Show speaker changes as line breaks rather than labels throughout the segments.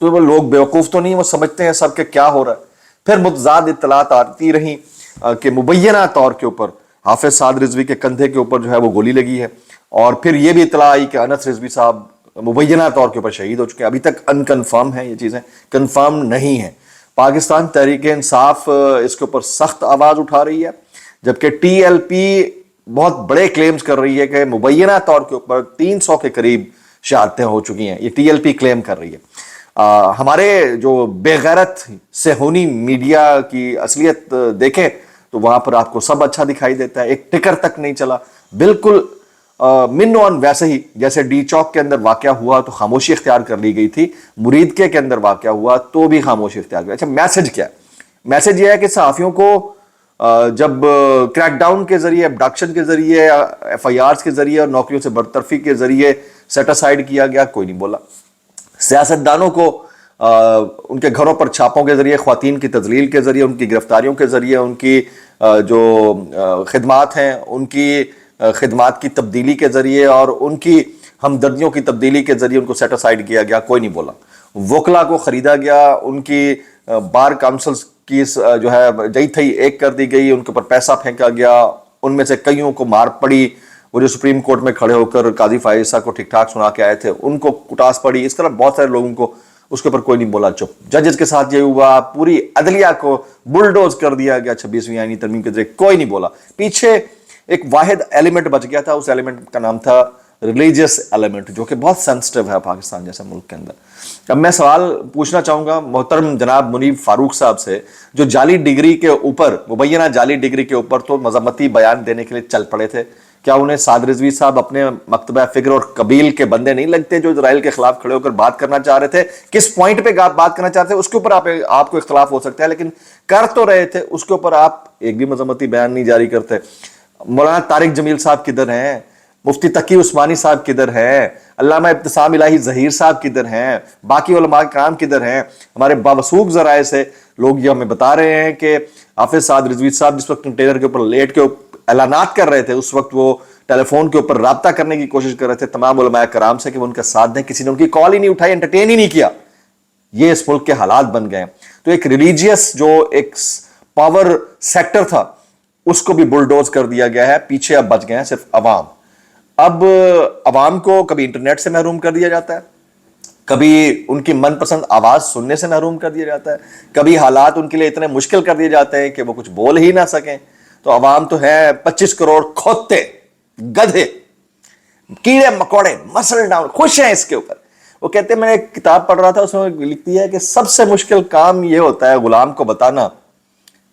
تو وہ لوگ بیوقوف تو نہیں, وہ سمجھتے ہیں سب کہ کیا ہو رہا ہے. پھر متضاد اطلاعات آتی رہیں کہ مبینہ طور کے اوپر حافظ سعد رضوی کے کندھے کے اوپر جو ہے وہ گولی لگی ہے, اور پھر یہ بھی اطلاع آئی کہ انس رضوی صاحب مبینہ طور کے اوپر شہید ہو چکے ہیں. ابھی تک ان کنفرم ہیں, یہ چیزیں کنفرم نہیں ہیں. پاکستان تحریک انصاف اس کے اوپر سخت آواز اٹھا رہی ہے, جبکہ ٹی ایل پی بہت بڑے کلیمز کر رہی ہے کہ مبینہ طور کے اوپر 300 کے قریب شہادتیں ہو چکی ہیں. یہ ٹی ایل پی کلیم کر رہی ہے. ہمارے جو بے غیرت صہیونی میڈیا کی اصلیت دیکھیں تو وہاں پر آپ کو سب اچھا دکھائی دیتا ہے, ایک ٹکر تک نہیں چلا. بالکل من آن ویسے ہی جیسے ڈی چوک کے اندر واقعہ ہوا تو خاموشی اختیار کر لی گئی تھی, مرید کے اندر واقعہ ہوا تو بھی خاموشی اختیار کر. اچھا میسج کیا ہے؟ میسج یہ ہے کہ صحافیوں کو جب کریک ڈاؤن کے ذریعے, ابڈکشن کے ذریعے, ایف آئی آرز کے ذریعے اور نوکریوں سے برطرفی کے ذریعے سیٹ اسائیڈ کیا گیا, کوئی نہیں بولا. سیاستدانوں کو ان کے گھروں پر چھاپوں کے ذریعے, خواتین کی تذلیل کے ذریعے, ان کی گرفتاریوں کے ذریعے, ان کی جو خدمات ہیں ان کی خدمات کی تبدیلی کے ذریعے اور ان کی ہمدردیوں کی تبدیلی کے ذریعے ان کو سیٹ اسائیڈ کیا گیا, کوئی نہیں بولا. وکلا کو خریدا گیا, ان کی بار کاؤنسلز کی جو ہے جئی تھی ایک کر دی گئی, ان کے اوپر پیسہ پھینکا گیا, ان میں سے کئیوں کو مار پڑی. وہ جو سپریم کورٹ میں کھڑے ہو کر قاضی فائزہ کو ٹھیک ٹھاک سنا کے آئے تھے ان کو کٹاس پڑی. اس طرح بہت سارے لوگوں کو اس کے اوپر کوئی نہیں بولا, چپ. ججز کے ساتھ یہ ہوا, پوری عدلیہ کو بلڈوز کر دیا گیا 26ویں آئینی ترمیم کے ذریعے, کوئی نہیں بولا. پیچھے ایک واحد ایلیمنٹ بچ گیا تھا, اس ایلیمنٹ کا نام تھا ریلیجیس ایلیمنٹ, جو کہ بہت سینسٹیو ہے پاکستان جیسے ملک کے اندر. اب میں سوال پوچھنا چاہوں گا محترم جناب منیب فاروق صاحب سے, جو جعلی ڈگری کے اوپر, مبینہ جعلی ڈگری کے اوپر تو مذمتی بیان دینے کے لیے چل پڑے تھے, کیا انہیں سعد رضوی صاحب اپنے مکتبہ فکر اور قبیل کے بندے نہیں لگتے جو اسرائیل کے خلاف کھڑے ہو کر بات کرنا چاہ رہے تھے؟ کس پوائنٹ پہ بات کرنا چاہتے تھے اس کے اوپر آپ کو اختلاف ہو سکتا ہے, لیکن کر تو رہے تھے, اس کے اوپر آپ ایک بھی مذمتی بیان نہیں جاری کرتے. مولانا طارق جمیل صاحب کدھر ہیں؟ مفتی تقی عثمانی صاحب کدھر ہیں؟ علامہ ابتسام الہی ظہیر صاحب کدھر ہیں؟ باقی علماء کرام کدھر ہیں؟ ہمارے باوثوق ذرائع سے لوگ یہ ہمیں بتا رہے ہیں کہ حافظ سعد رضوی صاحب جس وقت کنٹینر کے اوپر لیٹ کے اعلانات کر رہے تھے, اس وقت وہ ٹیلی فون کے اوپر رابطہ کرنے کی کوشش کر رہے تھے تمام علماء کرام سے کہ وہ ان کا ساتھ دیں, کسی نے ان کی کال ہی نہیں اٹھائی, انٹرٹین ہی نہیں کیا. یہ اس ملک کے حالات بن گئے. تو ایک ریلیجیس جو ایک پاور سیکٹر تھا اس کو بھی بلڈوز کر دیا گیا ہے. پیچھے اب بچ گئے ہیں صرف عوام. اب عوام کو کبھی انٹرنیٹ سے محروم کر دیا جاتا ہے, کبھی ان کی من پسند آواز سننے سے محروم کر دیا جاتا ہے, کبھی حالات ان کے لیے اتنے مشکل کر دیے جاتے ہیں کہ وہ کچھ بول ہی نہ سکیں. تو عوام تو ہے 25 کروڑ کھوتے, گدھے, کیڑے مکوڑے, مسل ڈاؤن, خوش ہیں اس کے اوپر. وہ کہتے ہیں, میں نے ایک کتاب پڑھ رہا تھا, اس میں لکھتی ہے کہ سب سے مشکل کام یہ ہوتا ہے غلام کو بتانا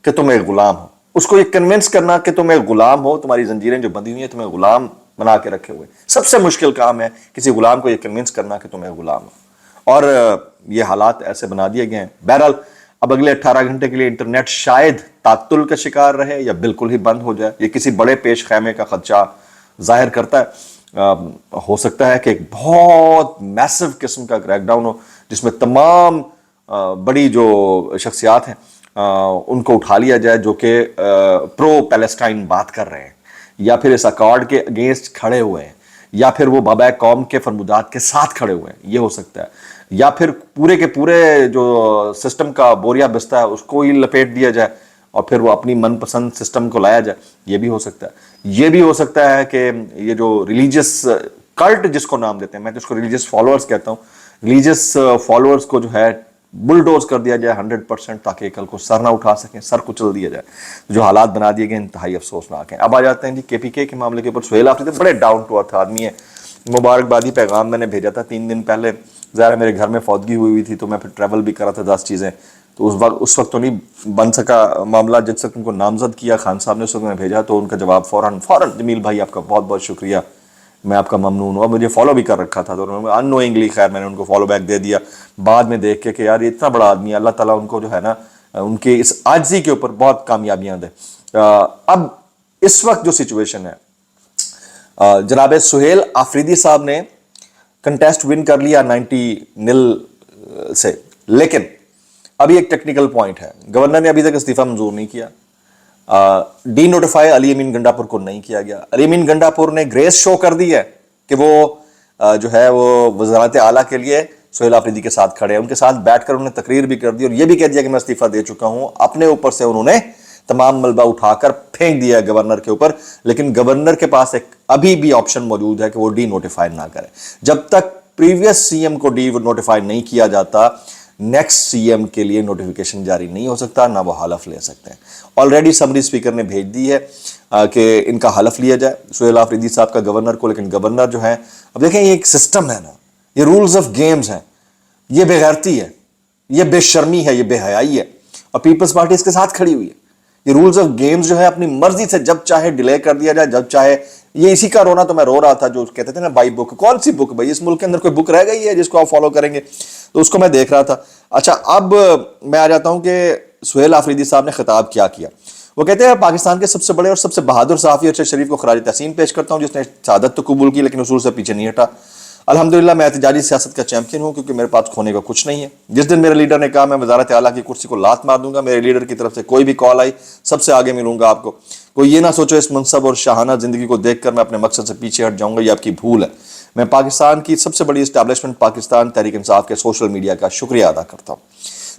کہ تم ایک غلام ہو, اس کو یہ کنونس کرنا کہ تم ایک غلام ہو, تمہاری زنجیریں جو بندھی ہوئی ہیں تمہیں غلام بنا کے رکھے ہوئے. سب سے مشکل کام ہے کسی غلام کو یہ کنونس کرنا کہ تم ایک غلام ہو, اور یہ حالات ایسے بنا دیے گئے ہیں. بہرحال اب اگلے 18 گھنٹے کے لیے انٹرنیٹ شاید تعطل کا شکار رہے یا بالکل ہی بند ہو جائے. یہ کسی بڑے پیش خیمے کا خدشہ ظاہر کرتا ہے. ہو سکتا ہے کہ ایک بہت میسو قسم کا کریک ڈاؤن ہو جس میں تمام بڑی جو شخصیات ہیں ان کو اٹھا لیا جائے جو کہ پرو پیلسٹائن بات کر رہے ہیں, یا پھر اس اکارڈ کے اگینسٹ کھڑے ہوئے ہیں, یا پھر وہ بابا قوم کے فرمودات کے ساتھ کھڑے ہوئے ہیں, یہ ہو سکتا ہے. یا پھر پورے کے پورے جو سسٹم کا بوریا بستہ ہے اس کو ہی لپیٹ دیا جائے اور پھر وہ اپنی من پسند سسٹم کو لایا جائے. یہ بھی ہو سکتا ہے. یہ بھی ہو سکتا ہے کہ یہ جو ریلیجس کلٹ جس کو نام دیتے ہیں, میں تو اس کو ریلیجس فالوورز کہتا ہوں, ریلیجس فالوورز کو جو ہے بلڈوز کر دیا جائے 100%, تاکہ کل کو سر نہ اٹھا سکیں, سر کچل دیا جائے. جو حالات بنا دیے گئے انتہائی افسوسناک ہیں. اب آ جاتے ہیں جی کے پی کے معاملے کے اوپر. سہیل آفریدی بڑے ڈاؤن ٹو ارتھ آدمی ہے, مبارکبادی پیغام میں نے بھیجا تھا 3 دن پہلے. ظاہر میرے گھر میں فوتگی ہوئی تھی تو میں پھر ٹریول بھی کرا تھا 10 چیزیں, تو اس وقت تو نہیں بن سکا معاملہ. جس وقت ان کو نامزد کیا خان صاحب نے اس وقت میں بھیجا تو ان کا جواب فوراً جمیل بھائی آپ کا بہت بہت شکریہ, میں آپ کا ممنون ہوں. اور مجھے فالو بھی کر رکھا تھا تو ان نوئنگلی خیر میں نے ان کو فالو بیک دے دیا بعد میں دیکھ کے کہ یار یہ اتنا بڑا آدمی ہے, اللہ تعالیٰ ان کو جو ہے نا ان کے اس عاجزی کے اوپر بہت کامیابیاں دے. اب اس وقت جو سچویشن ہے, جناب سہیل آفریدی صاحب نے کنٹیسٹ ون کر لیا 90-0 سے, لیکن ابھی ایک ٹیکنیکل پوائنٹ ہے. گورنر نے ابھی تک استعفیٰ منظور نہیں کیا. ڈی نوٹیفائی علی امین گنڈا پور کو نہیں کیا گیا. علی امین گنڈا پور نے گریس شو کر دی ہے کہ وہ جو ہے وہ وزارت اعلیٰ کے لیے سہیل آفریدی کے ساتھ کھڑے ہیں, ان کے ساتھ بیٹھ کر انہوں نے تقریر بھی کر دی اور یہ بھی کہہ دیا کہ میں استعفیٰ دے چکا ہوں. اپنے اوپر سے انہوں نے تمام ملبہ اٹھا کر پھینک دیا گورنر کے اوپر, لیکن گورنر کے پاس ایک ابھی بھی آپشن موجود ہے کہ وہ ڈی نوٹیفائی نہ کرے. جب تک پریویس سی ایم کو ڈی نوٹیفائی نہیں کیا جاتا, نیکسٹ سی ایم کے لیے نوٹیفیکیشن جاری نہیں ہو سکتا, نہ وہ حلف لے سکتے ہیں. آلریڈی اسمبلی اسپیکر نے بھیج دی ہے کہ ان کا حلف لیا جائے سہیل آفریدی صاحب کا گورنر کو, لیکن گورنر جو ہے, اب دیکھیں یہ ایک سسٹم ہے نا, یہ رولز آف گیمز ہیں, یہ بے غیرتی ہے, یہ بے شرمی ہے, یہ بے حیائی ہے, اور پیپلز پارٹی اس کے ساتھ کھڑی ہوئی ہے. یہ رولز آف گیمز جو ہے اپنی مرضی سے جب چاہے ڈیلے کر دیا جائے, جب چاہے. یہ اسی کا رونا تو میں رو رہا تھا جو کہتے تھے نا بائی بک, کون سی بک بھائی, اس ملک کے اندر کوئی بک رہ گئی ہے جس کو آپ فالو کریں گے؟ تو اس کو میں دیکھ رہا تھا. اچھا اب میں آ جاتا ہوں کہ سہیل آفریدی صاحب نے خطاب کیا کیا. وہ کہتے ہیں پاکستان کے سب سے بڑے اور سب سے بہادر صحافی ارشد شریف کو خراج تحسین پیش کرتا ہوں, جس نے شہادت تو قبول کی لیکن اصول سے پیچھے نہیں ہٹا. الحمدللہ میں احتجاجی سیاست کا چیمپئن ہوں کیونکہ میرے پاس کھونے کا کچھ نہیں ہے. جس دن میرے لیڈر نے کہا میں وزارت اعلیٰ کی کرسی کو لات مار دوں گا, میرے لیڈر کی طرف سے کوئی بھی کال آئی سب سے آگے ملوں گا آپ کو. کوئی یہ نہ سوچو اس منصب اور شاہانہ زندگی کو دیکھ کر میں اپنے مقصد سے پیچھے ہٹ جاؤں گا, یہ آپ کی بھول ہے. میں پاکستان کی سب سے بڑی اسٹیبلشمنٹ پاکستان تحریک انصاف کے سوشل میڈیا کا شکریہ ادا کرتا ہوں.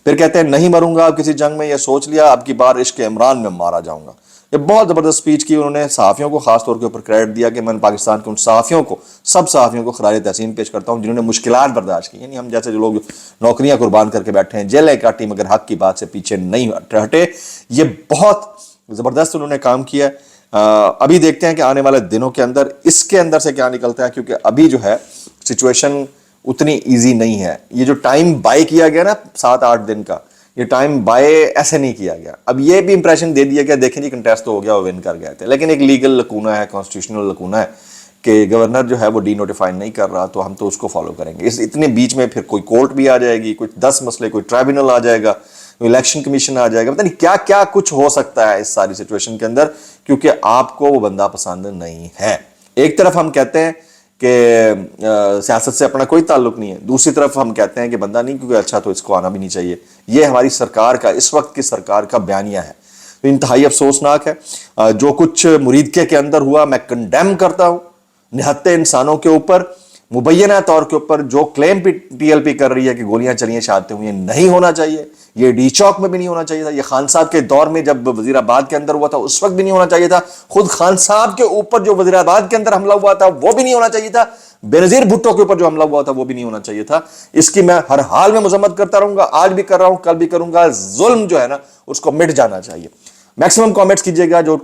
پھر کہتے ہیں نہیں مروں گا اب کسی جنگ میں, یہ سوچ لیا اب کی بار عشق عمران میں مارا جاؤں گا. یہ بہت زبردست سپیچ کی انہوں نے, صحافیوں کو خاص طور کے اوپر کریڈٹ دیا کہ میں پاکستان کے ان صحافیوں کو, سب صحافیوں کو خراج تحسین پیش کرتا ہوں جنہوں نے مشکلات برداشت کی. یعنی ہم جیسے جو لوگ نوکریاں قربان کر کے بیٹھے ہیں, جیلیں کاٹی مگر حق کی بات سے پیچھے نہیں ہٹے, یہ بہت زبردست انہوں نے کام کیا. ابھی دیکھتے ہیں کہ آنے والے دنوں کے اندر اس کے اندر سے کیا نکلتا ہے, کیونکہ ابھی جو ہے سچویشن اتنی ایزی نہیں ہے. یہ جو ٹائم بائی کیا گیا نا 7-8 دن کا, یہ ٹائم بائی ایسے نہیں کیا گیا. اب یہ بھی امپریشن دے دیا کہ دیکھیں جی کنٹیسٹ تو ہو گیا, وہ ون کر گئے تھے, لیکن ایک لیگل لکونہ ہے, کانسٹیٹیوشنل لکونہ ہے کہ گورنر جو ہے وہ ڈی نوٹیفائی نہیں کر رہا, تو ہم تو اس کو فالو کریں گے. اس اتنے بیچ میں پھر کوئی کورٹ بھی آ جائے گی, کوئی 10 مسئلے, کوئی ٹرائبونل آ جائے گا, کوئی الیکشن کمیشن آ جائے گا, پتہ نہیں کیا کیا کچھ ہو سکتا ہے اس ساری سچویشن کے اندر, کیونکہ آپ کو وہ بندہ پسند نہیں ہے. ایک طرف ہم کہتے ہیں کہ سیاست سے اپنا کوئی تعلق نہیں ہے, دوسری طرف ہم کہتے ہیں کہ بندہ نہیں کیونکہ اچھا تو اس کو آنا بھی نہیں چاہیے. یہ ہماری سرکار کا, اس وقت کی سرکار کا بیانیہ ہے. تو انتہائی افسوسناک ہے جو کچھ مریدکے کے اندر ہوا. میں کنڈیم کرتا ہوں نہتے انسانوں کے اوپر, مبینہ طور کے اوپر جو کلیم پی ایل پی کر رہی ہے کہ گولیاں چلیاں شہادتیں ہوئی, نہیں ہونا چاہیے. یہ ڈی چوک میں بھی نہیں ہونا چاہیے تھا, یہ خان صاحب کے دور میں جب وزیر آباد کے اندر ہوا تھا اس وقت بھی نہیں ہونا چاہیے تھا, خود خان صاحب کے اوپر جو وزیر آباد کے اندر حملہ ہوا تھا وہ بھی نہیں ہونا چاہیے تھا, بینظیر بھٹو کے اوپر جو حملہ ہوا تھا وہ بھی نہیں ہونا چاہیے تھا. اس کی میں ہر حال میں مذمت کرتا رہوں گا, آج بھی کر رہا ہوں, کل بھی کروں گا. ظلم جو ہے نا اس کو مٹ جانا چاہیے. میکسیمم کامنٹس کیجئے گا جو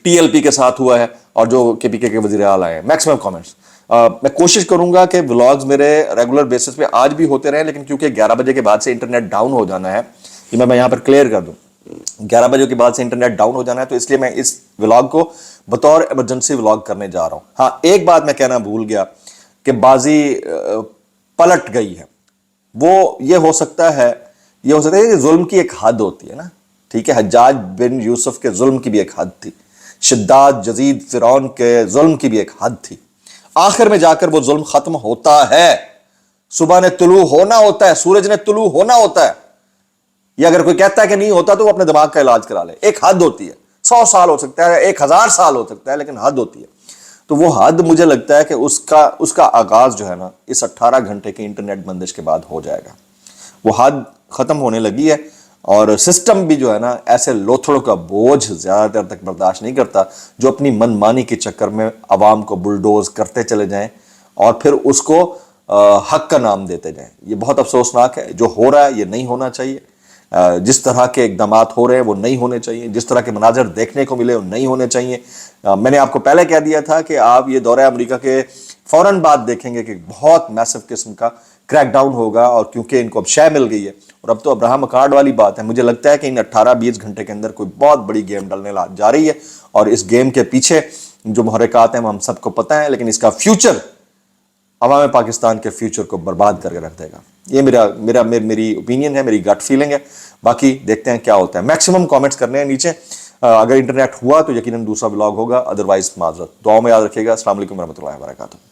ٹی ایل پی کے ساتھ ہوا ہے اور جو کے پی کے وزیر اعلیٰ آئے ہیں, میکسیمم کامنٹس. میں کوشش کروں گا کہ ولاگز میرے ریگولر بیسس پہ آج بھی ہوتے رہیں, لیکن کیونکہ 11 بجے کے بعد سے انٹرنیٹ ڈاؤن ہو جانا ہے, یہ میں یہاں پر کلیئر کر دوں, 11 بجے کے بعد سے انٹرنیٹ ڈاؤن ہو جانا ہے, تو اس لیے میں اس ولاگ کو بطور ایمرجنسی ولاگ کرنے جا رہا ہوں. ہاں ایک بات میں کہنا بھول گیا کہ بازی پلٹ گئی ہے. وہ یہ ہو سکتا ہے کہ ظلم کی ایک حد ہوتی ہے نا, ٹھیک ہے, حجاج بن یوسف کے ظلم کی بھی ایک حد تھی, شداد یزید فرعون کے ظلم کی بھی ایک حد تھی. آخر میں جا کر وہ ظلم ختم ہوتا ہے. صبح نے طلوع ہونا ہوتا ہے, سورج نے طلوع ہونا ہوتا ہے. یہ اگر کوئی کہتا ہے کہ نہیں ہوتا تو وہ اپنے دماغ کا علاج کرا لے. ایک حد ہوتی ہے, 100 سال ہو سکتا ہے, 1000 سال ہو سکتا ہے, لیکن حد ہوتی ہے. تو وہ حد مجھے لگتا ہے کہ اس کا آغاز جو ہے نا اس 18 گھنٹے کی انٹرنیٹ بندش کے بعد ہو جائے گا. وہ حد ختم ہونے لگی ہے, اور سسٹم بھی جو ہے نا ایسے لوتھڑوں کا بوجھ زیادہ دیر تک برداشت نہیں کرتا جو اپنی من مانی کے چکر میں عوام کو بلڈوز کرتے چلے جائیں اور پھر اس کو حق کا نام دیتے جائیں. یہ بہت افسوسناک ہے. جو ہو رہا ہے یہ نہیں ہونا چاہیے. جس طرح کے اقدامات ہو رہے ہیں وہ نہیں ہونے چاہیے, جس طرح کے مناظر دیکھنے کو ملے وہ نہیں ہونے چاہیے. میں نے آپ کو پہلے کہہ دیا تھا کہ آپ یہ دورہ امریکہ کے فوراً بعد دیکھیں گے کہ بہت میسو قسم کا کریک ڈاؤن ہوگا, اور کیونکہ ان کو اب شے مل گئی ہے, اور اب تو ابراہم اکارڈ والی بات ہے. مجھے لگتا ہے کہ ان 18-20 گھنٹے کے اندر کوئی بہت بڑی گیم ڈلنے جا رہی ہے, اور اس گیم کے پیچھے جو محرکات ہیں وہ ہم سب کو پتہ ہیں, لیکن اس کا فیوچر عوام پاکستان کے فیوچر کو برباد کر کے رکھ دے گا. یہ میری اوپینین ہے, میری گٹ فیلنگ ہے. باقی دیکھتے ہیں کیا ہوتا ہے. میکسیمم کامنٹس کرنے ہیں نیچے. اگر انٹرنیٹ ہوا تو یقیناً دوسرا ولاگ ہوگا, ادروائز معذرت. دعاؤں میں یاد رکھیے گا. السلام علیکم ورحمۃ اللہ وبرکاتہ.